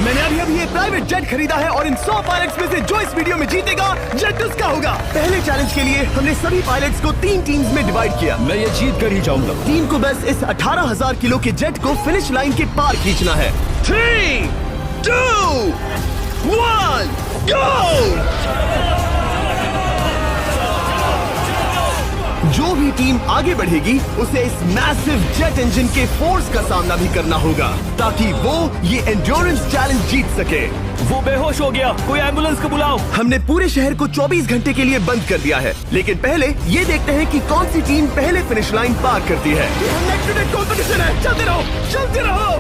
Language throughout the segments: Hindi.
मैंने अभी ये प्राइवेट जेट खरीदा है और इन 100 पायलट्स में से जो इस वीडियो में जीतेगा जेट उसका होगा। पहले चैलेंज के लिए हमने सभी पायलट्स को 3 टीम्स में डिवाइड किया। मैं ये जीत कर ही जाऊंगा। टीम को बस इस 18,000 किलो के जेट को फिनिश लाइन के पार खींचना है। 3, 2, 1, गो! जो भी टीम आगे बढ़ेगी उसे इस मैसिव जेट इंजन के फोर्स का सामना भी करना होगा ताकि वो ये एंड्योरेंस चैलेंज जीत सके। वो बेहोश हो गया, कोई एम्बुलेंस को बुलाओ। हमने पूरे शहर को 24 घंटे के लिए बंद कर दिया है, लेकिन पहले ये देखते हैं कि कौन सी टीम पहले फिनिश लाइन पार करती है। कंपटीशन है, चलते रहो, चलते रहो।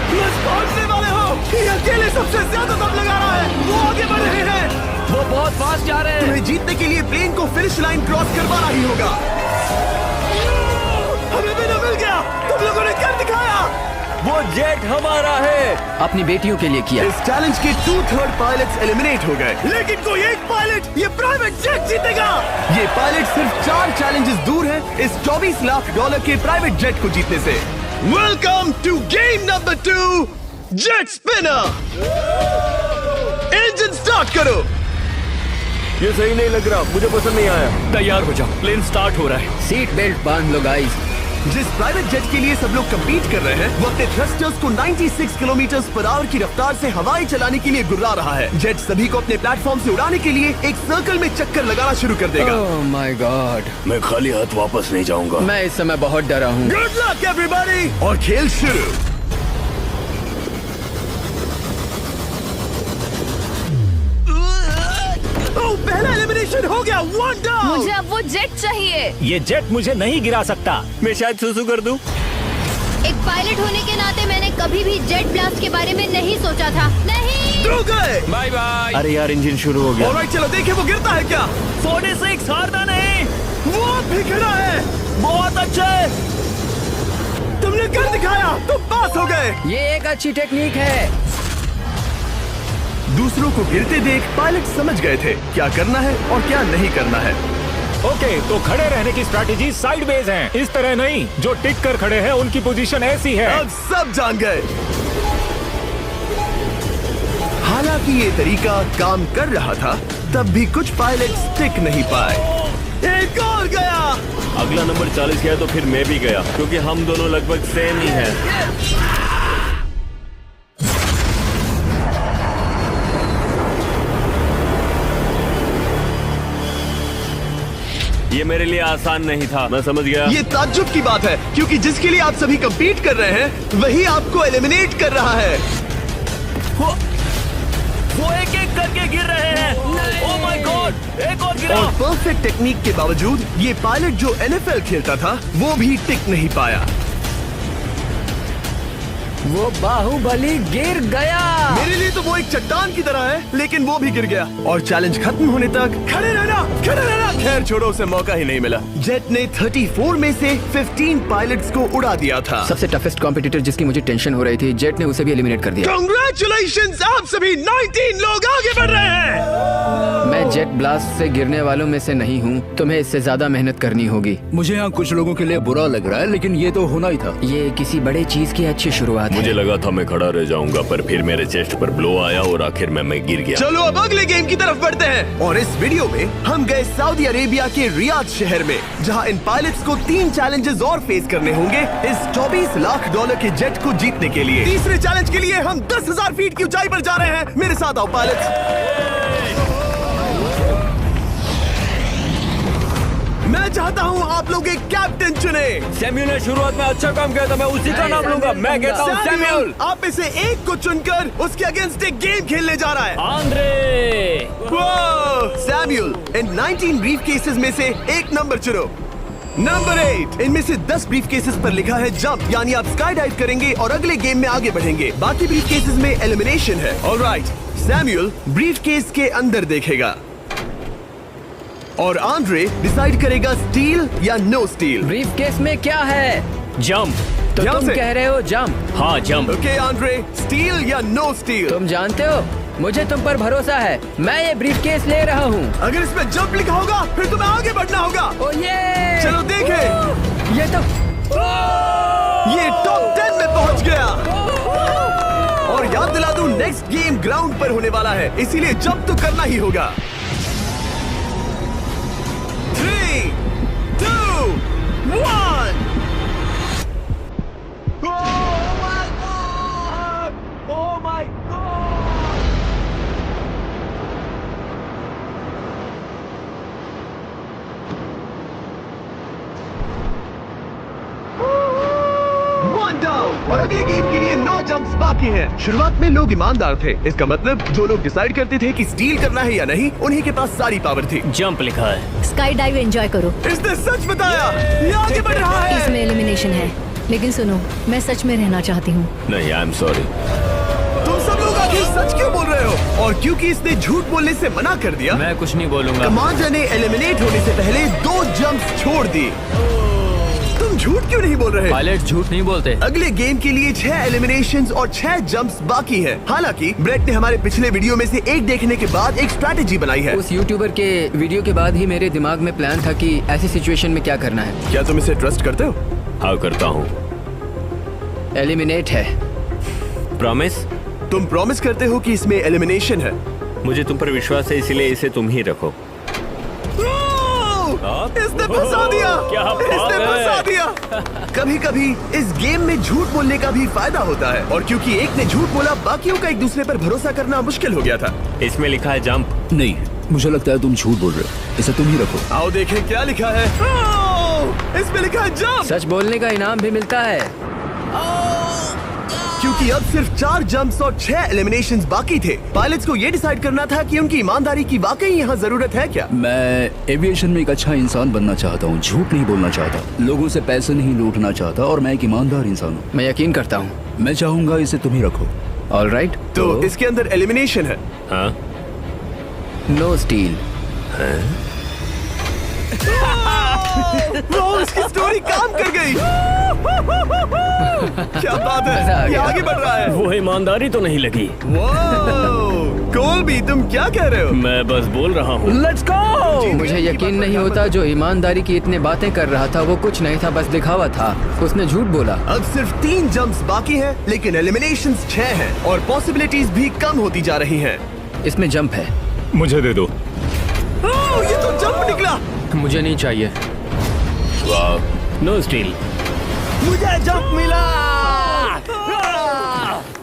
पहुंचने वाले हो। ये अकेले सबसे ज्यादा दम लगा रहा है, वो आगे बढ़ रहे हैं। वो बहुत फास्ट जा रहे हैं। तुम्हें जीतने के लिए प्लेन को फिनिश लाइन क्रॉस करवाना ही होगा। हमें विनर मिल गया, तुम लोगों ने कर दिखाया। वो जेट हमारा है। अपनी बेटियों के लिए किया। इस चैलेंज के 2/3 पायलट्स एलिमिनेट हो गए, लेकिन कोई एक पायलट ये प्राइवेट जेट जीतेगा। ये पायलट सिर्फ 4 चैलेंजेस दूर है इस $24 लाख के प्राइवेट जेट को जीतने से। Welcome to game number 2, jet spinner. Engine start करो। ये सही नहीं लग रहा, मुझे पसंद नहीं आया। तैयार हो जाओ, प्लेन स्टार्ट हो रहा है। सीट बेल्ट बांध लो गाइस। जिस प्राइवेट जेट के लिए सब लोग कम्पीट कर रहे हैं वो अपने थ्रस्टर्स को 96 किलोमीटर/आवर की रफ्तार से हवाएं चलाने के लिए गुर्रा रहा है। जेट सभी को अपने प्लेटफॉर्म से उड़ाने के लिए एक सर्कल में चक्कर लगाना शुरू कर देगा। ओह माय गॉड, मैं खाली हाथ वापस नहीं जाऊंगा। मैं इस समय बहुत डरा हूँ। गुड लक एवरीबॉडी, और खेल शुरू। पहला एलिमिनेशन हो गया, 1 डाउन। मुझे अब वो जेट चाहिए। ये जेट मुझे नहीं गिरा सकता। मैं शायद सुसु कर दूं। एक पायलट होने के नाते मैंने कभी भी जेट ब्लास्ट के बारे में नहीं सोचा था। नहीं। 2 गए। Bye bye. अरे यार, इंजन शुरू हो गया। ऑलराइट, चलो देखें वो गिरता है क्या। 46 हारना नहीं। वो भी खड़ा है। बहुत अच्छे। तुमने कर दिखाया, तुम पास हो गए। ये एक अच्छी टेक्निक है। दूसरों को गिरते देख पायलट समझ गए थे क्या करना है और क्या नहीं करना है। ओके, तो खड़े रहने की स्ट्रैटेजी साइडवेज है, इस तरह नहीं। जो टिक कर खड़े हैं उनकी पोजीशन ऐसी है। अब सब जान गए। हालांकि ये तरीका काम कर रहा था, तब भी कुछ पायलट टिक नहीं पाए। एक और गया। अगला नंबर 40 गया तो फिर मैं भी गया, क्योंकि हम दोनों लगभग सेम ही हैं। ये मेरे लिए आसान नहीं था, मैं समझ गया। ये ताज्जुब की बात है, क्योंकि जिसके लिए आप सभी कम्पीट कर रहे हैं वही आपको एलिमिनेट कर रहा है। वो एक एक करके गिर रहे हैं। ओह माय गॉड, एक और गिरा। और परफेक्ट टेक्निक के बावजूद ये पायलट जो NFL खेलता था वो भी टिक नहीं पाया। वो बाहुबली गिर गया। मेरे लिए तो वो एक चट्टान की तरह है, लेकिन वो भी गिर गया। और चैलेंज खत्म होने तक खड़े रहना, खड़े रहना। खैर छोड़ो, उसे मौका ही नहीं मिला। जेट ने 34 में से 15 पायलट्स को उड़ा दिया था। सबसे टफेस्ट कॉम्पिटिटर जिसकी मुझे टेंशन हो रही थी, जेट ने उसे भी एलिमिनेट कर दिया। कांग्रेचुलेशंस, आप सभी 19 लोग आगे बढ़ रहे हैं। मैं जेट ब्लास्ट से गिरने वालों में से नहीं हूँ। तुम्हें इससे ज्यादा मेहनत करनी होगी। मुझे यहाँ कुछ लोगों के लिए बुरा लग रहा है, लेकिन ये तो होना ही था। ये किसी बड़े चीज की अच्छी शुरुआत है। मुझे लगा था मैं खड़ा रह जाऊंगा, पर फिर मेरे चेस्ट पर ब्लो आया और आखिर में मैं गिर गया। चलो अब अगले गेम की तरफ बढ़ते हैं। और इस वीडियो में हम गए सऊदी अरेबिया के रियाद शहर में, जहां इन पायलट्स को 3 चैलेंजेस और फेस करने होंगे इस $24 लाख के जेट को जीतने के लिए। तीसरे चैलेंज के लिए हम 10,000 फीट की ऊंचाई पर जा रहे हैं। मेरे साथ आओ पायलट्स। मैं चाहता हूँ आप लोग एक कैप्टन चुने। सैमुअल ने शुरुआत में अच्छा काम किया था, मैं उसी का नाम लूंगा। मैं कहता हूँ सैमुअल। आप में से एक को चुनकर उसके अगेंस्ट एक गेम खेलने जा रहा है। आंद्रे। सैमुअल, इन 19 ब्रीफ केसेस में से एक नंबर चुनो। नंबर 8। इनमें से 10 ब्रीफ केसेस पर लिखा है जंप, यानी आप स्काई डाइव करेंगे और अगले गेम में आगे बढ़ेंगे। बाकी ब्रीफ केसेस में एलिमिनेशन है। ऑलराइट, सैमुअल ब्रीफ केस के अंदर देखेगा और आंद्रे डिसाइड करेगा स्टील या नो स्टील। ब्रीफ केस में क्या है? जंप। तो ध्यान तुम से। कह रहे हो जंप? हाँ, जंप। ओके आंद्रे, स्टील या नो स्टील? तुम जानते हो, मुझे तुम पर भरोसा है। मैं ये ब्रीफ केस ले रहा हूँ। अगर इसमें जंप लिखा होगा फिर तुम्हें आगे बढ़ना होगा। ओ ये चलो देखें। ये तो ये टॉप 10 में पहुंच गया। और याद दिला दूं, नेक्स्ट गेम ग्राउंड पर होने वाला है, इसीलिए जंप तो करना ही होगा। 3, 2, 1। और अगले गेम के लिए 9 जंप्स बाकी हैं। शुरुआत में लोग ईमानदार थे, इसका मतलब जो लोग डिसाइड करते थे कि स्टील करना है या नहीं, उन्हीं के पास सारी पावर थी। जंप लिखा है। स्काई डाइव एंजॉय करो। इसने सच बताया, ये आगे बढ़ रहा है। इसमें एलिमिनेशन है, लेकिन सुनो, मैं सच में रहना चाहती हूँ। नहीं, आई एम सॉरी। तुम सब लोग आखिर सच क्यों बोल रहे हो? और क्योंकि इसने झूठ बोलने से मना कर दिया, मैं कुछ नहीं बोलूंगा। कमांडर ने एलिमिनेट होने से पहले 2 जंप्स छोड़ दी। तुम झूठ क्यों नहीं बोल रहे? पायलट झूठ नहीं बोलते। अगले गेम के लिए 6 एलिमिनेशंस और 6 जंप्स बाकी हैं। हालांकि ब्रेट ने हमारे पिछले वीडियो में से एक देखने के बाद एक स्ट्रैटेजी बनाई है। उस यूट्यूबर के वीडियो के बाद ही मेरे दिमाग में प्लान था कि ऐसी सिचुएशन में क्या करना है। क्या तुम इसे ट्रस्ट करते हो? हाँ, करता हूँ। एलिमिनेट है। प्रॉमिस? तुम प्रॉमिस करते हो कि इसमें एलिमिनेशन है? मुझे तुम पर विश्वास है, इसलिए इसे तुम ही रखो। इसने फंसा दिया। क्या बात इसने है? फंसा दिया। कभी कभी इस गेम में झूठ बोलने का भी फायदा होता है, और क्योंकि एक ने झूठ बोला, बाकियों का एक दूसरे पर भरोसा करना मुश्किल हो गया था। इसमें लिखा है जंप। नहीं, मुझे लगता है तुम झूठ बोल रहे हो, इसे तुम ही रखो। आओ देखें क्या लिखा है। इसमें लिखा है जंप। सच बोलने का इनाम भी मिलता है। क्योंकि अब सिर्फ 4 जंप्स और 6 एलिमिनेशंस बाकी थे, पायलट्स को ये डिसाइड करना था कि उनकी ईमानदारी की वाकई यहाँ जरूरत है क्या। मैं एविएशन में एक अच्छा इंसान बनना चाहता हूँ, झूठ नहीं बोलना चाहता, लोगों से पैसे नहीं लूटना चाहता, और मैं एक ईमानदार इंसान हूँ। मैं यकीन करता हूँ। मैं चाहूंगा इसे तुम ही रखो। All right. तो इसके अंदर एलिमिनेशन है। हाँ, नो स्टील। वो इसकी स्टोरी काम कर गई। क्या बात मजा आ है, ये गया। आगे बढ़ रहा है। वो ईमानदारी तो नहीं लगी। कोलबी, तुम क्या कह रहे हो? मैं बस बोल रहा हूँ। Let's go. मुझे यकीन नहीं होता, जो ईमानदारी की इतने बातें कर रहा था वो कुछ नहीं था, बस दिखावा था। उसने झूठ बोला। अब सिर्फ 3 जंप्स बाकी हैं, लेकिन एलिमिनेशंस 6 हैं और पॉसिबिलिटीज भी कम होती जा रही हैं। इसमें जंप है। मुझे दे दो। ये तो जंप निकला। मुझे नहीं चाहिए। No steel. मुझे जंप मिला।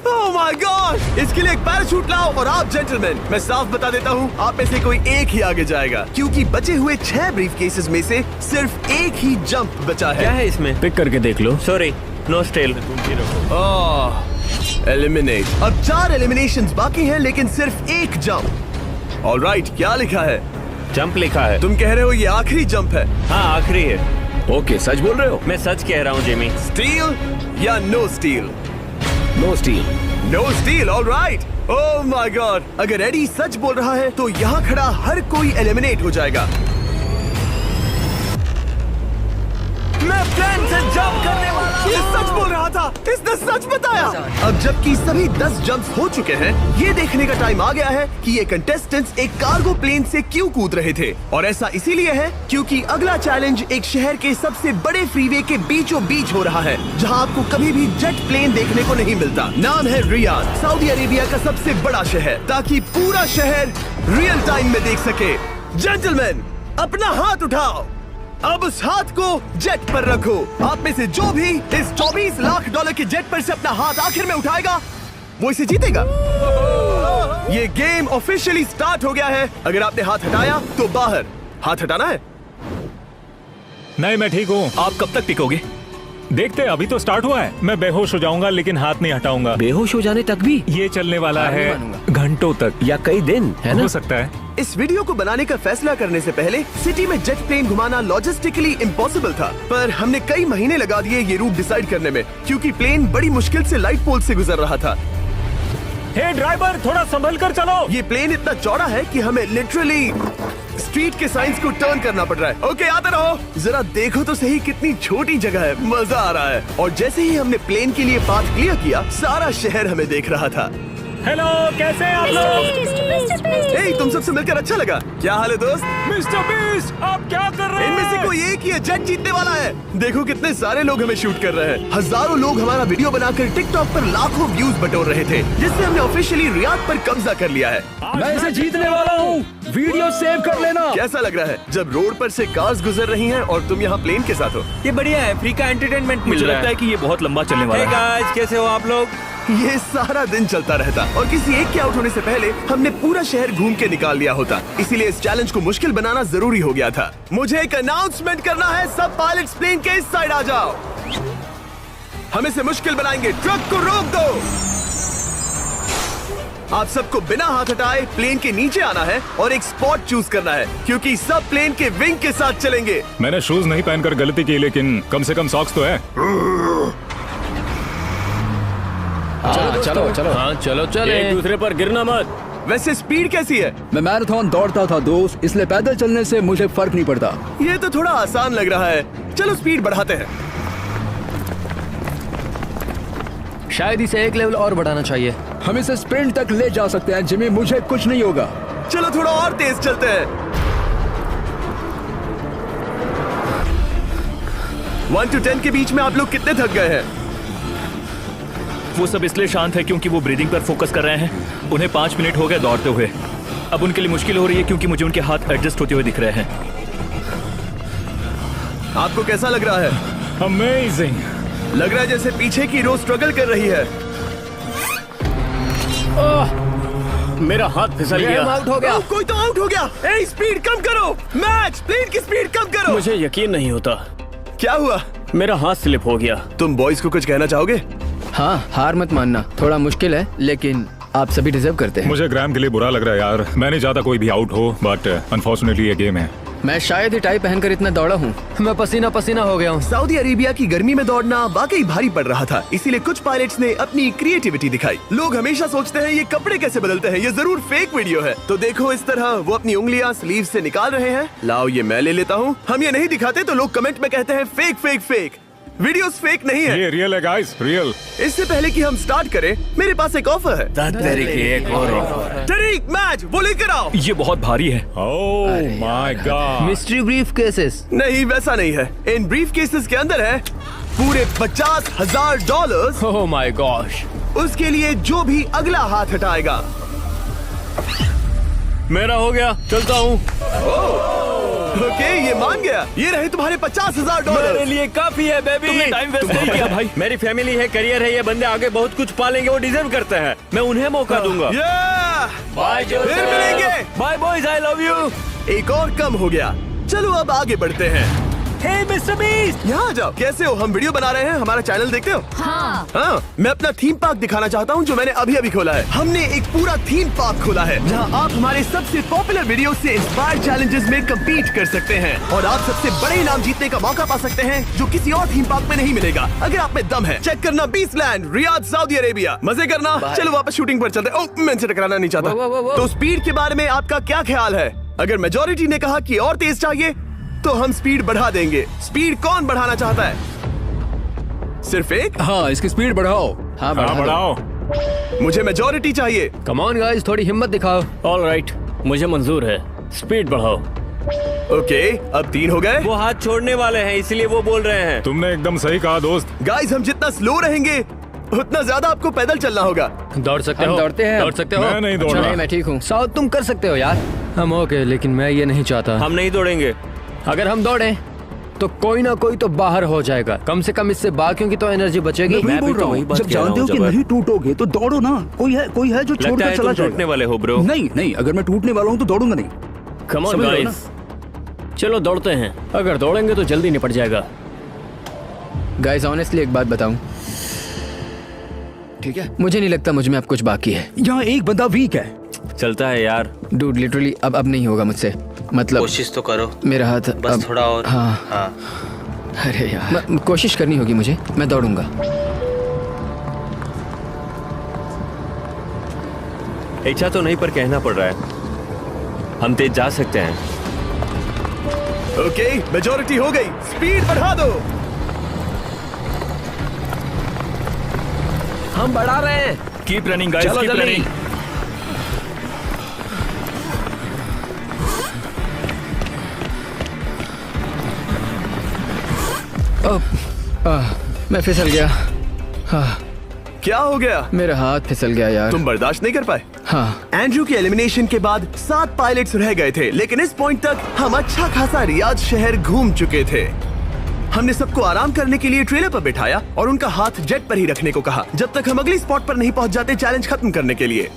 ओह माय गॉड! इसके लिए एक पैराशूट लाओ। और आप जेंटलमैन, मैं साफ बता देता हूँ, आप में से कोई एक ही आगे जाएगा, क्योंकि बचे हुए 6 ब्रीफ केसेस में से सिर्फ एक ही जंप बचा है। क्या है इसमें? पिक करके देख लो। Sorry, no steel. एलिमिनेट। अब 4 एलिमिनेशंस बाकी हैं, लेकिन सिर्फ एक जंप। ऑलराइट, क्या लिखा है? जंप लिखा है। तुम कह रहे हो ये आखिरी जंप है? हाँ, आखिरी है। ओके, सच बोल रहे हो? मैं सच कह रहा हूँ जिमी। स्टील या no steal? No steal. No steal, alright. Oh my god! अगर एडी सच बोल रहा है तो यहाँ खड़ा हर कोई एलिमिनेट हो जाएगा। मैं प्लान से जंप करने वाला। ये सच बोल रहा था, इसने सच बताया। अब जबकि सभी 10 जंप्स हो चुके हैं, ये देखने का टाइम आ गया है कि ये कंटेस्टेंट्स एक कार्गो प्लेन से क्यों कूद रहे थे। और ऐसा इसीलिए है क्योंकि अगला चैलेंज एक शहर के सबसे बड़े फ्रीवे के बीचों बीच हो रहा है, जहां आपको कभी भी जेट प्लेन देखने को नहीं मिलता। नाम है रियाद, सऊदी अरेबिया का सबसे बड़ा शहर, ताकि पूरा शहर रियल टाइम में देख सके। जेंटलमैन, अपना हाथ उठाओ। अब उस हाथ को जेट पर रखो। आप में से जो भी इस $24 लाख के जेट पर से अपना हाथ आखिर में उठाएगा, वो इसे जीतेगा। ये गेम ऑफिशियली स्टार्ट हो गया है। अगर आपने हाथ हटाया तो बाहर। हाथ हटाना है। नहीं, मैं ठीक हूँ। आप कब तक टिकोगे? देखते हैं, अभी तो स्टार्ट हुआ है। मैं बेहोश हो जाऊंगा, लेकिन हाथ नहीं हटाऊंगा। बेहोश हो जाने तक भी? ये चलने वाला हार नहीं है मानूंगा। घंटों तक या कई दिन, है ना? हो सकता है। इस वीडियो को बनाने का फैसला करने से पहले सिटी में जेट प्लेन घुमाना लॉजिस्टिकली इम्पॉसिबल था, पर हमने कई महीने लगा दिए ये रूट डिसाइड करने में, क्योंकि प्लेन बड़ी मुश्किल से लाइट पोल से गुजर रहा था। हे ड्राइवर, थोड़ा संभल कर चलो। ये प्लेन इतना चौड़ा है कि हमें लिटरली स्ट्रीट के साइंस को टर्न करना पड़ रहा है। ओके, आते रहो। जरा देखो तो सही कितनी छोटी जगह है, मजा आ रहा है। और जैसे ही हमने प्लेन के लिए पाथ क्लियर किया, सारा शहर हमें देख रहा था। हेलो, कैसे हैं आप लोग? ए, तुम सबसे मिलकर अच्छा लगा। क्या हाल है दोस्त? मिस्टर बीस्ट, आप क्या कर रहे इनमें से हैं? कोई एक ही है जेट जीतने वाला है। देखो कितने सारे लोग हमें शूट कर रहे हैं। हजारों लोग हमारा वीडियो बनाकर टिकटॉक पर लाखों व्यूज बटोर रहे थे, जिससे हमने ऑफिशियली रियाद पर कब्जा कर लिया है। मैं इसे जीतने वाला हूँ। वीडियो सेव कर लेना। कैसा लग रहा है जब रोड पर से कार्स गुजर रही हैं और तुम यहाँ प्लेन के साथ हो? ये बढ़िया है, फ्री का एंटरटेनमेंट मिल मुझे रहा लगता है कि ये बहुत लंबा चलने वाला है। है। गाइस, कैसे हो आप लोग? ये सारा दिन चलता रहता और किसी एक के आउट होने से पहले हमने पूरा शहर घूम के निकाल लिया होता। इसीलिए इस चैलेंज को मुश्किल बनाना जरूरी हो गया था। मुझे एक अनाउंसमेंट करना है, सब पायलट्स प्लेन के इस साइड आ जाओ। हम इसे मुश्किल बनाएंगे, ट्रक को रोक दो। आप सबको बिना हाथ हटाए प्लेन के नीचे आना है और एक स्पॉट चूज करना है, क्योंकि सब प्लेन के विंग के साथ चलेंगे। मैंने शूज नहीं पहनकर गलती की, लेकिन कम से कम सॉक्स तो है। चलो चलो। हाँ चलो चले, एक दूसरे पर गिरना मत। वैसे स्पीड कैसी है? मैं मैराथन दौड़ता था दोस्त, इसलिए पैदल चलने से मुझे फर्क नहीं पड़ता। ये तो थोड़ा आसान लग रहा है। चलो स्पीड बढ़ाते हैं। शायद इसे एक लेवल और बढ़ाना चाहिए। हम इसे स्प्रिंट तक ले जा सकते हैं जिमी, मुझे कुछ नहीं होगा। चलो थोड़ा और तेज चलते हैं। 1 to 10 के बीच में आप लोग कितने थक गए हैं? वो सब इसलिए शांत है क्योंकि वो ब्रीदिंग पर फोकस कर रहे हैं। उन्हें 5 मिनट हो गए दौड़ते हुए। अब उनके लिए मुश्किल हो रही है क्योंकि मुझे उनके हाथ एडजस्ट होते हुए दिख रहे हैं। आपको कैसा लग रहा है? अमेजिंग। लग रहा है जैसे पीछे की रो स्ट्रगल कर रही है। मेरा हाथ फिसल गया। आउट हो गया। कोई तो आउट हो गया। ए, स्पीड कम करो। मैच, प्लेन की स्पीड कम करो। मुझे यकीन नहीं होता, क्या हुआ? मेरा हाथ स्लिप हो गया। तुम बॉयज को कुछ कहना चाहोगे? हाँ, हार मत मानना। थोड़ा मुश्किल है, लेकिन आप सभी डिजर्व करते हैं। मुझे ग्राम के लिए बुरा लग रहा है यार। मैं नहीं चाहता कोई भी आउट हो, बट अनफॉर्चुनेटली ये गेम है। मैं शायद ही टाई पहनकर इतना दौड़ा हूँ। मैं पसीना पसीना हो गया हूँ। सऊदी अरेबिया की गर्मी में दौड़ना वाकई भारी पड़ रहा था, इसीलिए कुछ पायलट्स ने अपनी क्रिएटिविटी दिखाई। लोग हमेशा सोचते हैं ये कपड़े कैसे बदलते हैं, ये जरूर फेक वीडियो है। तो देखो इस तरह वो अपनी उंगलियां स्लीव से निकाल रहे हैं। लाओ ये मैं ले लेता हूँ। हम ये नहीं दिखाते तो लोग कमेंट में कहते हैं fake fake fake. Videos fake नहीं है। ये रियल है गाइस, रियल। इससे पहले कि हम स्टार्ट करें, मेरे पास एक ऑफर है। तरीक मैच वो लेकर आओ। ये बहुत भारी है। ओह my God. Mystery brief cases. नहीं, वैसा नहीं है। इन ब्रीफ केसेस के अंदर है पूरे $50,000। Oh my gosh. उसके लिए जो भी अगला हाथ हटाएगा। मेरा हो गया, चलता हूँ। ओके, ये मान गया। ये रहे तुम्हारे $50,000। मेरे लिए काफी है बेबी। तुमने टाइम वेस्ट नहीं किया भाई। मेरी फैमिली है, करियर है, ये बंदे आगे बहुत कुछ पालेंगे, वो डिजर्व करते हैं। मैं उन्हें मौका दूंगा। बाय, फिर मिलेंगे। Bye boys, I love you. एक और कम हो गया। चलो अब आगे बढ़ते हैं। हे मिस्टर बीस्ट, यहाँ आ जाओ। कैसे हो? हम वीडियो बना रहे हैं, हमारा चैनल देखते हो? हाँ, मैं अपना थीम पार्क दिखाना चाहता हूँ जो मैंने अभी अभी खोला है। हमने एक पूरा थीम पार्क खोला है जहाँ आप हमारे सबसे पॉपुलर वीडियो से इंस्पायर्ड चैलेंजेस में कम्पीट कर सकते हैं और आप सबसे बड़े इनाम जीतने का मौका पा सकते हैं जो किसी और थीम पार्क में नहीं मिलेगा। अगर आप में दम है, चेक करना beast land, Riyadh, Saudi Arabia. मजे करना। चलो वापस शूटिंग पर चलते हैं। ओह, मैं इनसे टकराना नहीं चाहता। तो स्पीड के बारे में आपका क्या ख्याल है? अगर मेजोरिटी ने कहा कि और तेज चाहिए तो हम स्पीड बढ़ा देंगे। स्पीड कौन बढ़ाना चाहता है? सिर्फ एक? हाँ, इसकी स्पीड बढ़ाओ। हाँ, हाँ, बढ़ाओ। मुझे मेजोरिटी चाहिए। कम ऑन गाइस, थोड़ी हिम्मत दिखाओ। ऑलराइट, मुझे मंजूर है। स्पीड बढ़ाओ। ओके, अब 3 हो गए। वो हाथ छोड़ने वाले हैं, इसलिए वो बोल रहे हैं। तुमने एकदम सही कहा दोस्त। गाइस, हम जितना स्लो रहेंगे उतना ज्यादा आपको पैदल चलना होगा। दौड़ सकते हम हो? दौड़ते हैं। दौड़ सकते हो? मैं नहीं दौड़ अच्छा, रहा। नहीं, मैं ठीक हूँ। साउथ तुम कर सकते हो यार। हम ओके, लेकिन मैं ये नहीं चाहता। हम नहीं दौड़ेंगे। अगर हम दौड़े तो कोई ना कोई तो बाहर हो जाएगा। कम से कम इससे बाकियों की तो एनर्जी बचेगी। मैं बोल रहा हूँ, जब जानते हो कि नहीं टूटोगे तो दौड़ो ना। कोई है जो लगता छोड़कर है चला तुम टूटने जाएगा। वाले हो ब्रो। नहीं नहीं, अगर मैं टूटने वाला हूँ तो दौड़ूंगा नहीं। कम ऑन समझ रहे हो गाइस, चलो दौड़ते हैं। अगर दौड़ेंगे तो जल्दी निपट जाएगा। गाइस, ऑनेस्टली एक बात बताऊं, ठीक है, मुझे नहीं लगता मुझ में अब कुछ बाकी है। यहाँ एक बंदा वीक है। चलता है यार, डूड, लिटरली अब नहीं होगा मुझसे। मतलब कोशिश तो करो। मेरा हाथ बस अब, थोड़ा और। हाँ। अरे यार, कोशिश करनी होगी मुझे। मैं दौड़ूंगा। इच्छा तो नहीं पर कहना पड़ रहा है। हम तेज जा सकते हैं। ओके, मेजोरिटी हो गई। स्पीड बढ़ा दो। हम बढ़ा रहे हैं। कीप रनिंग गाइस, चलो कीप जल्दी। रनिंग। मैं फिसल गया। क्या हो गया? मेरा हाथ फिसल गया यार। तुम बर्दाश्त नहीं कर पाए? हाँ। एंड्रू के एलिमिनेशन के बाद 7 पायलट्स रह गए थे, लेकिन इस पॉइंट तक हम अच्छा खासा रियाद शहर घूम चुके थे। हमने सबको आराम करने के लिए ट्रेलर पर बिठाया और उनका हाथ जेट पर ही रखने को कहा जब तक हम अगली स्पॉट पर नहीं पहुंच जाते चैलेंज खत्म करने के लिए।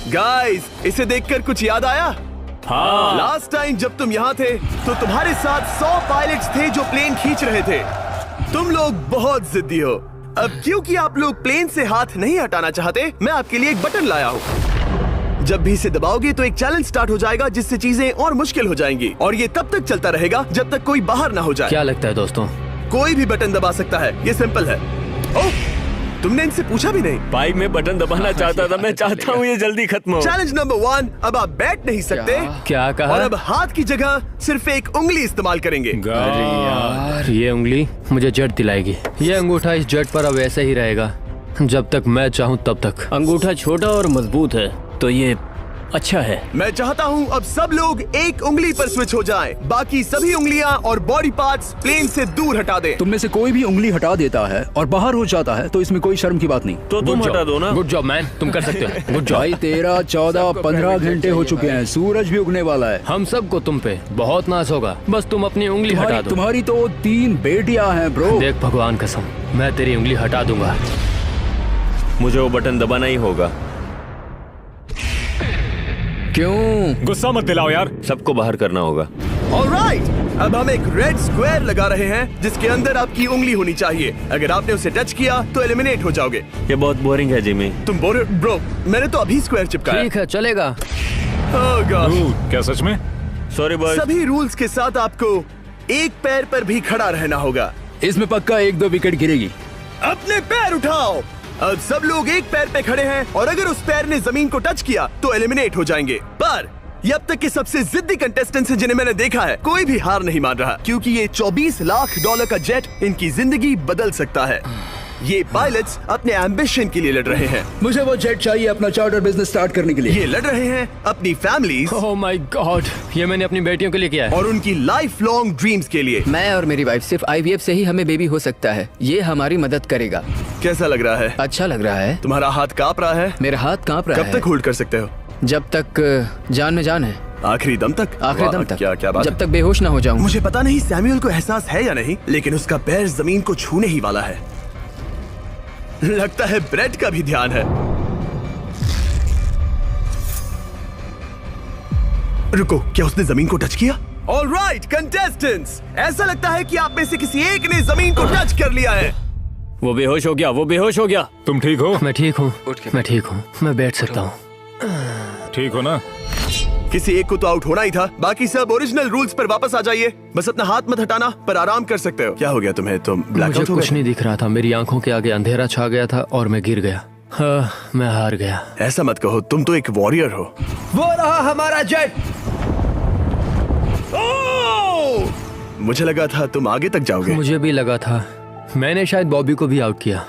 गाइस, इसे देखकर कुछ याद आया? हाँ। लास्ट टाइम जब तुम यहाँ थे तो तुम्हारे साथ 100 पायलट्स थे जो प्लेन खींच रहे थे। तुम लोग बहुत जिद्दी हो। अब क्योंकि आप लोग प्लेन से हाथ नहीं हटाना चाहते, मैं आपके लिए एक बटन लाया हूँ। जब भी इसे दबाओगे तो एक चैलेंज स्टार्ट हो जाएगा जिससे चीजें और मुश्किल हो जाएंगी और ये तब तक चलता रहेगा जब तक कोई बाहर ना हो जाए। क्या लगता है दोस्तों? कोई भी बटन दबा सकता है, ये सिंपल है। ओह, तुमने इनसे पूछा भी नहीं। भाई मैं बटन दबाना चाहता था, मैं चाहता हूँ ये जल्दी खत्म हो। चैलेंज नंबर 1, अब आप बैठ नहीं सकते क्या कहा? और अब हाथ की जगह सिर्फ एक उंगली इस्तेमाल करेंगे। अरे यार, ये उंगली मुझे जट दिलाएगी। ये अंगूठा इस जट पर अब ऐसे ही रहेगा जब तक मैं चाहूँ तब तक। अंगूठा छोटा और मजबूत है तो ये अच्छा है। मैं चाहता हूँ अब सब लोग एक उंगली पर स्विच हो जाएं। बाकी सभी उंगलियां और बॉडी पार्ट्स प्लेन से दूर हटा दें। तुम में से कोई भी उंगली हटा देता है और बाहर हो जाता है तो इसमें कोई शर्म की बात नहीं। तो तुम हटा दो ना। गुड जॉब मैन, तुम कर सकते हो। Good job. भाई 13, 14, 15 घंटे हो चुके हैं, सूरज भी उगने वाला है। हम सबको तुम पे बहुत नाज होगा, बस तुम अपनी उंगली हटा दो। तुम्हारी तो 3 बेटियां हैं ब्रो। देख भगवान कसम, मैं तेरी उंगली हटा दूंगा। मुझे वो बटन दबाना ही होगा। क्यों? गुस्सा मत दिलाओ यार। सबको बाहर करना होगा। ऑलराइट, अब हम एक रेड स्क्वायर लगा रहे हैं जिसके अंदर आपकी उंगली होनी चाहिए। अगर आपने उसे टच किया तो एलिमिनेट हो जाओगे। ये बहुत बोरिंग है जिमी। तुम ब्रो, मैंने तो अभी स्क्वायर चिपकाया। ठीक है, चलेगा। Oh gosh। क्या सच में? Sorry boy. सभी रूल्स के साथ आपको एक पैर पर भी खड़ा रहना होगा। इसमें पक्का 1-2 विकेट गिरेगी। अपने पैर उठाओ। अब सब लोग एक पैर पे खड़े हैं और अगर उस पैर ने जमीन को टच किया तो एलिमिनेट हो जाएंगे। पर ये अब तक के सबसे जिद्दी कंटेस्टेंट्स हैं जिन्हें मैंने देखा है। कोई भी हार नहीं मान रहा क्योंकि ये $24 लाख का जेट इनकी जिंदगी बदल सकता है। ये पायलट्स अपने एम्बिशन के लिए लड़ रहे हैं। मुझे वो जेट चाहिए अपना चार्टर बिजनेस स्टार्ट करने के लिए। ये लड़ रहे हैं अपनी फैमिलीज ओह माय गॉड, ये मैंने अपनी बेटियों के लिए किया है। और उनकी लाइफ लॉन्ग ड्रीम्स के लिए। मैं और मेरी वाइफ सिर्फ IVF से ही हमें बेबी हो सकता है। ये हमारी मदद करेगा। कैसा लग रहा है? अच्छा लग रहा है। तुम्हारा हाथ कांप रहा है? मेरा हाथ कांप रहा है। कब तक होल्ड कर सकते हो? जब तक जान में जान है। आखिरी दम तक? आखिरी दम वाह, तक। क्या बात जब है। तक बेहोश ना हो जाऊं। मुझे पता नहीं सैमुअल को एहसास है या नहीं, लेकिन उसका पैर जमीन को छूने ही वाला है। लगता है ब्रेड का भी ध्यान है। रुको, क्या उसने जमीन को टच किया? ऑलराइट कंटेस्टेंट्स, ऐसा लगता है कि आप में से किसी एक ने जमीन को टच कर लिया है। वो बेहोश हो गया, वो बेहोश हो गया। तुम ठीक हो? मैं ठीक हूँ, मैं ठीक हूँ, मैं बैठ सकता हूँ। ठीक हो ना? किसी एक को तो आउट होना ही था। बाकी सब ओरिजिनल रूल्स पर वापस आ जाइए। बस अपना हाथ मत हटाना, पर आराम कर सकते हो। क्या हो गया तुम्हें? तुम मुझे ब्लैकआउट हो कुछ गए? नहीं दिख रहा था, मेरी आंखों के आगे अंधेरा छा गया था और मैं गिर गया। हाँ, मैं हार गया। ऐसा मत कहो, तुम तो एक वॉरियर हो। वो रहा हमारा जेट। मुझे लगा था तुम आगे तक जाओगे। मुझे भी लगा था। मैंने शायद बॉबी को भी आउट किया।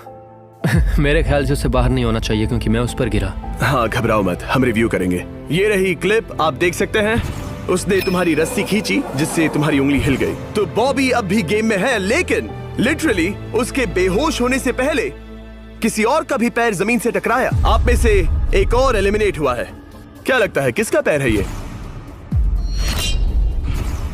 मेरे ख्याल से उसे बाहर नहीं होना चाहिए क्योंकि मैं उस पर गिरा। हाँ, घबराओ मत, हम रिव्यू करेंगे। ये रही क्लिप, आप देख सकते हैं। उसने तुम्हारी रस्सी खींची जिससे तुम्हारी उंगली हिल गई। तो बॉबी अब भी गेम में है, लेकिन लिटरली उसके बेहोश होने से पहले किसी और का भी पैर जमीन से टकराया। आप में से एक और एलिमिनेट हुआ है। क्या लगता है किसका पैर है ये?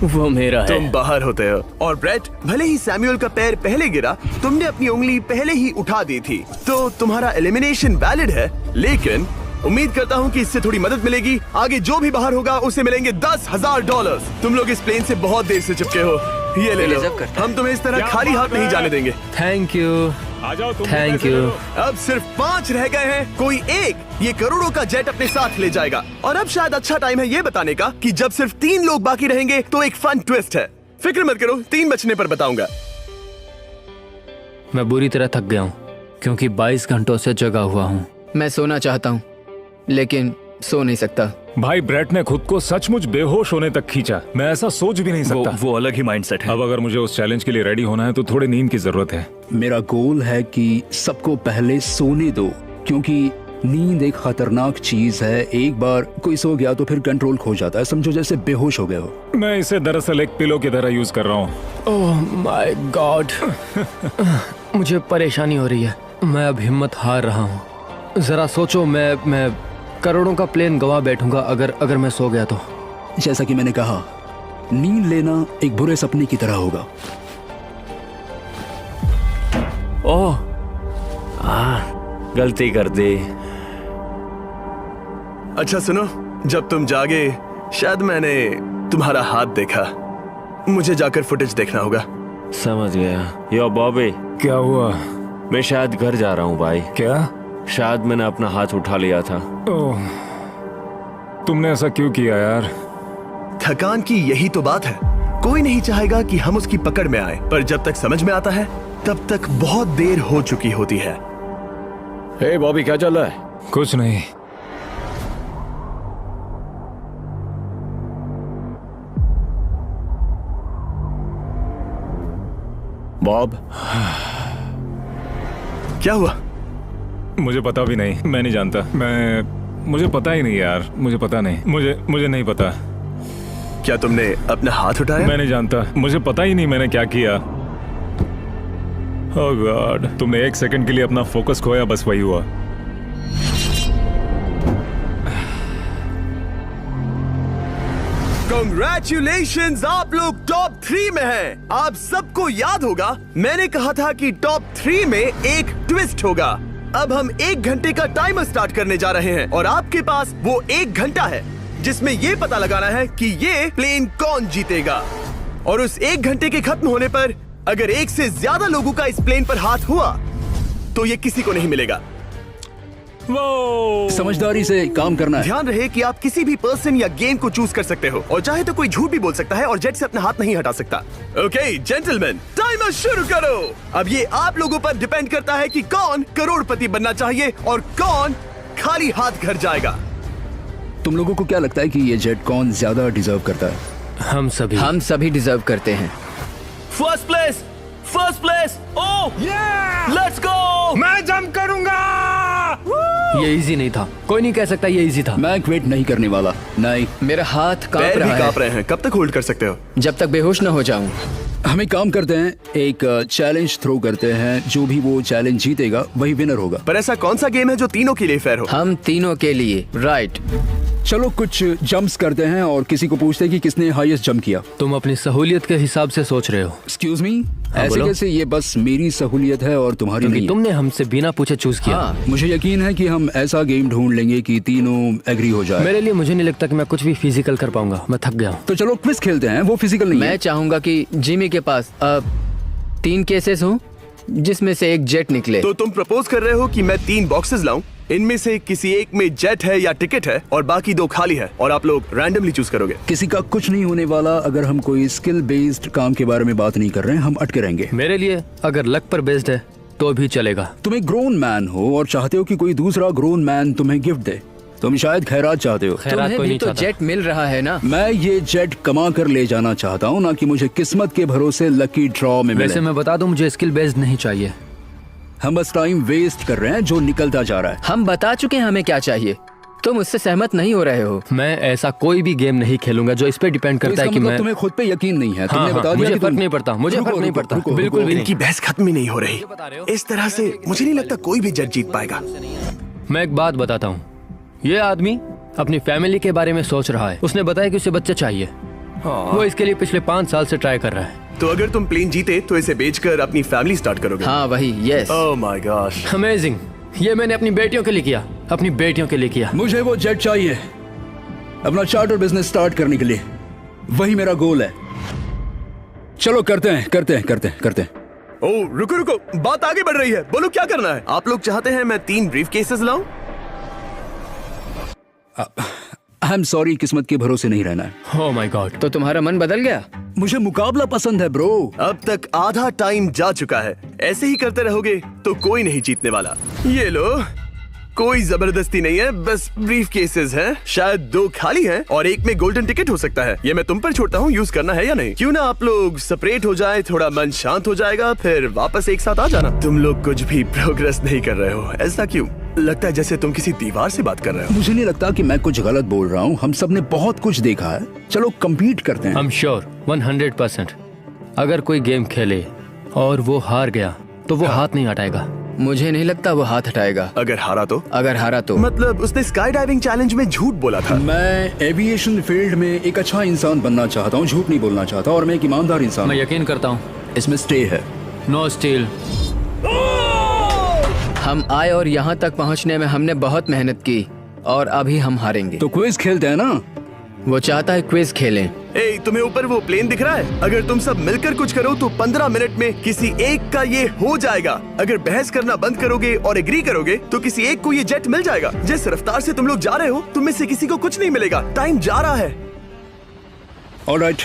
वो मेरा है। तुम बाहर होते हो। और ब्रेट, भले ही सैमुअल का पैर पहले गिरा, तुमने अपनी उंगली पहले ही उठा दी थी, तो तुम्हारा एलिमिनेशन वैलिड है। लेकिन उम्मीद करता हूँ कि इससे थोड़ी मदद मिलेगी। आगे जो भी बाहर होगा उसे मिलेंगे $10,000। तुम लोग इस प्लेन से बहुत देर से चिपके हो, ये ले लो। हम तुम्हें इस तरह खाली हाथ नहीं जाने देंगे। थैंक यू, आ जाओ तुम। Thank you. अब सिर्फ 5 रह गए हैं। कोई एक ये करोड़ों का जेट अपने साथ ले जाएगा। और अब शायद अच्छा टाइम है ये बताने का कि जब सिर्फ 3 लोग बाकी रहेंगे तो एक फन ट्विस्ट है। फिक्र मत करो, 3 बचने पर बताऊंगा। मैं बुरी तरह थक गया हूँ क्योंकि 22 घंटों से जगा हुआ हूँ। मैं सोना चाहता हूँ लेकिन सो नहीं सकता। भाई ब्रेट ने खुद को सचमुच बेहोश होने तक खींचा। मैं ऐसा सोच भी नहीं सकता। वो अलग ही माइंडसेट है। अब अगर मुझे उस चैलेंज के लिए रेडी होना है तो थोड़ी नींद की जरूरत है। मेरा गोल है कि सबको पहले सोने दो, क्योंकि नींद एक खतरनाक चीज है। एक बार कोई सो गया तो फिर कंट्रोल खो जाता है, समझो जैसे बेहोश हो गए हो। मैं इसे दरअसल एक पिलो की तरह यूज कर रहा हूँ। ओह माय गॉड, मुझे परेशानी हो रही है। मैं अब हिम्मत हार रहा हूँ। जरा सोचो, मैं करोड़ों का प्लेन गवा बैठूंगा अगर मैं सो गया तो। जैसा कि मैंने कहा, नींद लेना एक बुरे सपने की तरह होगा। ओह, गलती कर दी। अच्छा सुनो, जब तुम जागे शायद मैंने तुम्हारा हाथ देखा। मुझे जाकर फुटेज देखना होगा। समझ गया। यो बॉबी, क्या हुआ? मैं शायद घर जा रहा हूँ भाई। क्या? शायद मैंने अपना हाथ उठा लिया था। ओह, तुमने ऐसा क्यों किया यार? थकान की यही तो बात है। कोई नहीं चाहेगा कि हम उसकी पकड़ में आए, पर जब तक समझ में आता है तब तक बहुत देर हो चुकी होती है। हे बॉबी, क्या चल रहा है? कुछ नहीं। बॉब, क्या हुआ? मुझे पता भी नहीं, मैं नहीं जानता। मुझे पता ही नहीं यार, मुझे पता नहीं। मुझे नहीं पता। क्या तुमने अपना हाथ उठाया? मैं नहीं जानता, मुझे पता ही नहीं मैंने क्या किया। ओह गॉड, तुमने एक सेकंड के लिए अपना फोकस खोया, बस वही हुआ। Congratulations, आप लोग टॉप 3 में हैं। आप सबको याद होगा मैंने कहा था कि टॉप 3 में एक ट्विस्ट होगा। अब हम 1 घंटे का टाइमर स्टार्ट करने जा रहे हैं और आपके पास वो 1 घंटा है जिसमें ये पता लगाना है कि ये प्लेन कौन जीतेगा। और उस 1 घंटे के खत्म होने पर अगर एक से ज्यादा लोगों का इस प्लेन पर हाथ हुआ तो ये किसी को नहीं मिलेगा। समझदारी से काम करना है। ध्यान रहे कि आप किसी भी पर्सन या गेम को चूज कर सकते हो और चाहे तो कोई झूठ भी बोल सकता है और जेट से अपना हाथ नहीं हटा सकता। ओके जेंटलमैन, टाइमर शुरू करो। अब ये आप लोगों पर डिपेंड करता है कि कौन करोड़पति बनना चाहिए और कौन खाली हाथ घर जाएगा। तुम लोगों को क्या लगता है कि ये जेट कौन ज्यादा डिजर्व करता है? हम सभी डिजर्व करते हैं। First place. Oh let's go. मैं जंप करूंगा। ये इजी नहीं था, कोई नहीं कह सकता ये इजी था। मैं क्विट नहीं करने वाला। नहीं, मेरा हाथ कांप पैर भी रहा कांप है। रहे हैं। कब तक होल्ड कर सकते हो? जब तक बेहोश न हो जाऊं। हम एक काम करते हैं, एक चैलेंज थ्रो करते हैं। जो भी वो चैलेंज जीतेगा वही विनर होगा। पर ऐसा कौन सा गेम है जो तीनों के लिए फेयर हो? हम तीनों के लिए, राइट। चलो कुछ जंप्स करते हैं और किसी को पूछते हैं कि किसने हाईएस्ट जंप किया। तुम अपनी सहूलियत के हिसाब से सोच रहे हो। एक्सक्यूज मी, ऐसे बोलो। कैसे? ये बस मेरी सहूलियत है और तुम्हारी क्योंकि नहीं। तुमने हमसे बिना पूछे चूज किया। हाँ, मुझे यकीन है कि हम ऐसा गेम ढूंढ लेंगे कि तीनों एग्री हो जाए। मेरे लिए मुझे नहीं लगता कि मैं कुछ भी फिजिकल कर पाऊंगा, मैं थक गया हूँ। तो चलो क्विज खेलते हैं। वो फिजिकल नहीं मैं है। चाहूंगा कि जिमी के पास 3 केसेस हो जिसमें से एक जेट निकले। तो तुम प्रपोज कर रहे हो कि मैं 3 बॉक्सेस लाऊं, इनमें से किसी एक में जेट है या टिकट है और बाकी 2 खाली है और आप लोग रैंडमली चूज करोगे। किसी का कुछ नहीं होने वाला। अगर हम कोई स्किल बेस्ड काम के बारे में बात नहीं कर रहे हैं, हम अटके रहेंगे। मेरे लिए अगर लक पर बेस्ड है तो भी चलेगा। तुम एक ग्रोन मैन हो और चाहते हो कि कोई दूसरा ग्रोन मैन तुम्हें गिफ्ट दे। तुम शायद खैरात चाहते हो। खैरात तुम्हें कोई भी नहीं तो चाहता। जेट मिल रहा है ना। मैं ये जेट कमा कर ले जाना चाहता हूँ, ना कि मुझे किस्मत के भरोसे लकी ड्रॉ में मिले। वैसे मैं बता दूं, मुझे स्किल बेस्ड नहीं चाहिए। हम बस टाइम वेस्ट कर रहे हैं जो निकलता जा रहा है। हम बता चुके हैं हमें क्या चाहिए। तुम उससे सहमत नहीं हो रहे हो। मैं ऐसा कोई भी गेम नहीं खेलूंगा जो इस पे डिपेंड तो करता है इसका कि मतलब मैं तुम्हें खुद पे यकीन नहीं है। तुमने हाँ, बता दिया मुझे कि फर्क तुम- नहीं पड़ता, मुझे रुको, फर्क नहीं रुको, पड़ता, रुको, बिल्कुल रुको। भी नहीं। इनकी बहस खत्म ही नहीं हो रही। इस तरह से मुझे नहीं लगता कोई भी जेट जीत पाएगा। मैं एक बात बताता हूँ, ये आदमी अपनी फैमिली के बारे में सोच रहा है। उसने बताया कि उसे बच्चा चाहिए। वो इसके लिए पिछले 5 साल से ट्राई कर रहा है। तो अगर तुम प्लेन जीते तो इसे बेचकर अपनी फैमिली स्टार्ट करोगे? हाँ वही, yes. Oh my gosh. Amazing. ये मैंने अपनी बेटियों के लिए किया, अपनी बेटियों के लिए किया। मुझे वो जेट चाहिए अपना चार्टर बिजनेस स्टार्ट करने के लिए। वही मेरा गोल है। चलो करते हैं। ओह रुको, बात आगे बढ़ रही है। बोलो क्या करना है? आप लोग चाहते हैं मैं 3 ब्रीफ केसेस लाऊं? आई एम सॉरी, किस्मत के भरोसे नहीं रहना है। ओह माय गॉड। तो तुम्हारा मन बदल गया? मुझे मुकाबला पसंद है ब्रो। अब तक आधा टाइम जा चुका है। ऐसे ही करते रहोगे तो कोई नहीं जीतने वाला। ये लो, कोई जबरदस्ती नहीं है, बस ब्रीफ केसेस हैं। शायद 2 खाली हैं और एक में गोल्डन टिकट हो सकता है। ये मैं तुम पर छोड़ता हूँ, यूज करना है या नहीं। क्यों ना आप लोग सेपरेट हो जाए, थोड़ा मन शांत हो जाएगा, फिर वापस एक साथ आ जाना। तुम लोग कुछ भी प्रोग्रेस नहीं कर रहे हो, ऐसा क्यों? लगता है जैसे तुम किसी दीवार से बात कर रहे हो। मुझे नहीं लगता कि मैं कुछ गलत बोल रहा हूँ। हम सब ने बहुत कुछ देखा है। चलो compete करते हैं। I'm sure 100%। अगर कोई गेम खेले और वो हार गया तो वो हाथ नहीं हटाएगा। मुझे नहीं लगता वो हाथ हटाएगा। अगर हारा तो? अगर हारा तो मतलब उसने स्काई डाइविंग चैलेंज में झूठ बोला था। मैं एविएशन फील्ड में एक अच्छा इंसान बनना चाहता हूँ, झूठ नहीं बोलना चाहता, और मैं एक ईमानदार इंसान मैं हूँ। यकीन करता हूँ। इसमें स्टे है। No steal. हम आए और यहाँ तक पहुँचने में हमने बहुत मेहनत की और अभी हम हारेंगे। तो क्विज खेलते हैं ना? वो चाहता है क्विज खेलें। ए, तुम्हें ऊपर वो प्लेन दिख रहा है? अगर तुम सब मिलकर कुछ करो तो 15 मिनट में किसी एक का ये हो जाएगा। अगर बहस करना बंद करोगे और एग्री करोगे तो किसी एक को ये जेट मिल जाएगा। जिस रफ्तार से तुम लोग जा रहे हो, तुम में से किसी को कुछ नहीं मिलेगा। टाइम जा रहा है। ऑलराइट,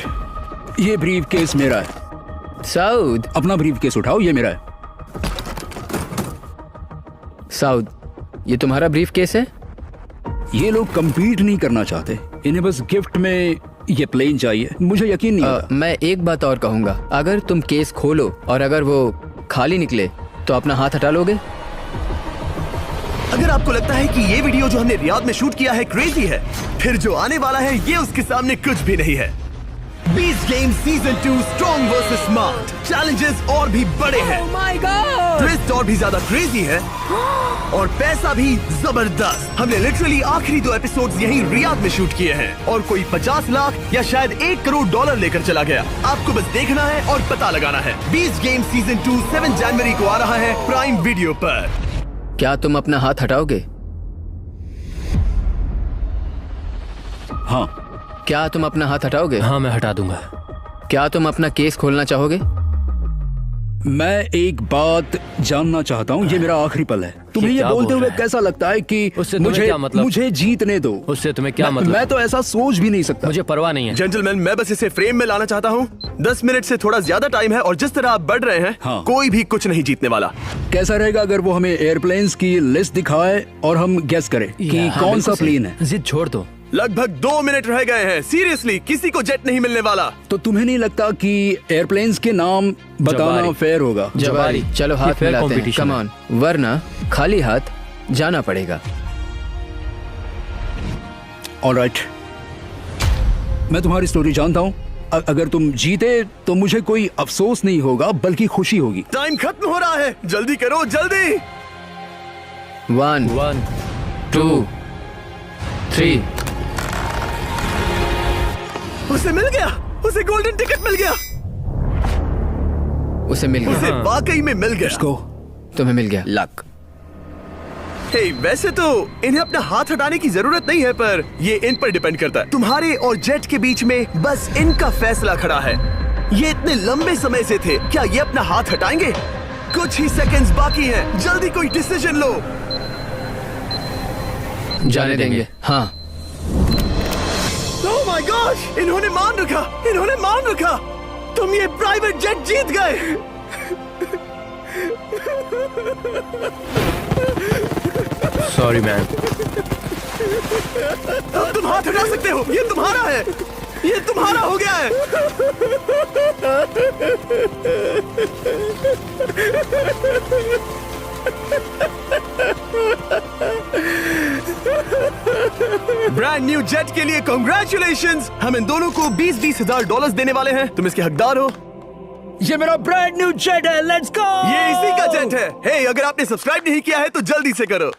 ये ब्रीफ केस मेरा है। साउद, अपना ब्रीफ केस उठाओ, ये मेरा है। साउद, ये तुम्हारा ब्रीफ केस है? ये लोग compete नहीं करना चाहते, इन्हें बस गिफ्ट में ये प्लेन चाहिए। मुझे यकीन नहीं होता। मैं एक बात और कहूंगा, अगर तुम केस खोलो और अगर वो खाली निकले तो अपना हाथ हटा लोगे? अगर आपको लगता है कि ये वीडियो जो हमने रियाद में शूट किया है क्रेजी है, फिर जो आने वाला है ये उसके सामने कुछ भी नहीं है। Beast game season 2 strong versus smart. Challenges और भी बड़े हैं। ट्विस्ट और भी ज्यादा क्रेजी है और पैसा भी जबरदस्त। हमने लिटरली आखिरी 2 एपिसोड्स यहीं रियाद में शूट किए हैं और कोई 50 लाख या शायद $1 करोड़ लेकर चला गया। आपको बस देखना है और पता लगाना है। बीस्ट गेम सीजन 2 7 जनवरी को आ रहा है प्राइम वीडियो पर। क्या तुम अपना हाथ हटाओगे? हाँ। क्या तुम अपना हाथ हटाओगे? हाँ, मैं हटा दूंगा। क्या तुम अपना केस खोलना चाहोगे? मैं एक बात जानना चाहता हूँ, ये मेरा आखिरी पल है। तुम्हें ये क्या बोलते बोल हुए रहा है? कैसा लगता है कि उससे तुम्हें मुझे क्या मतलब? मुझे जीतने दो। उससे तुम्हें क्या मैं, मतलब? मैं तो ऐसा सोच भी नहीं सकता। मुझे परवाह नहीं है। जेंटलमैन, मैं बस इसे फ्रेम में लाना चाहता हूँ। 10 मिनट से थोड़ा ज्यादा टाइम है और जिस तरह आप बढ़ रहे हैं, हाँ। कोई भी कुछ नहीं जीतने वाला। कैसा रहेगा अगर वो हमें एयरप्लेन्स की लिस्ट दिखाए और हम गेस करें कि हाँ, कौन सा बिल्कुल सही। प्लेन है? जिद छोड़ दो। लगभग 2 मिनट रह गए हैं। सीरियसली, किसी को जेट नहीं मिलने वाला। तो तुम्हें नहीं लगता कि एयरप्लेन्स के नाम बताना जवारी। फेयर होगा? जवारी, चलो ये हाथ fair मिलाते हैं। competition कम है। ऑन, वरना खाली हाथ जाना पड़ेगा। ऑलराइट, मैं तुम्हारी स्टोरी जानता हूँ। अगर तुम जीते तो मुझे कोई अफसोस नहीं होगा बल्कि खुशी होगी। टाइम खत्म हो रहा है, जल्दी करो, जल्दी। 1 1 2 3। उसे मिल गया, उसे गोल्डन टिकट मिल गया। उसे मिल उसे गया। वाकई में मिल गया। इसको तुम्हें मिल गया। लक। हे, वैसे तो इन्हें अपना हाथ हटाने की जरूरत नहीं है, पर ये इन पर डिपेंड करता है। तुम्हारे और जेट के बीच में बस इनका फैसला खड़ा है। ये इतने लंबे समय से थे, क्या ये अपना हाथ हटाएंगे? कुछ ही सेकंड्स बाकी हैं, जल्दी कोई डिसीजन लो। जाने देंगे। हाँ। ओह माय गॉश, इन्होंने मान रखा, इन्होंने मान रखा। तुम ये प्राइवेट जेट जीत गए। Sorry man. अब तुम हाथ हटा सकते हो, ये तुम्हारा है, ये तुम्हारा हो गया है। ब्रांड न्यू जेट के लिए कांग्रेचुलेशंस। हम इन दोनों को 20-20 हजार $20 देने वाले हैं। तुम इसके हकदार हो। ये मेरा ब्रांड न्यू जेट है, लेट्स गो। ये इसी का जेट है। हे, अगर आपने सब्सक्राइब नहीं किया है तो जल्दी से करो।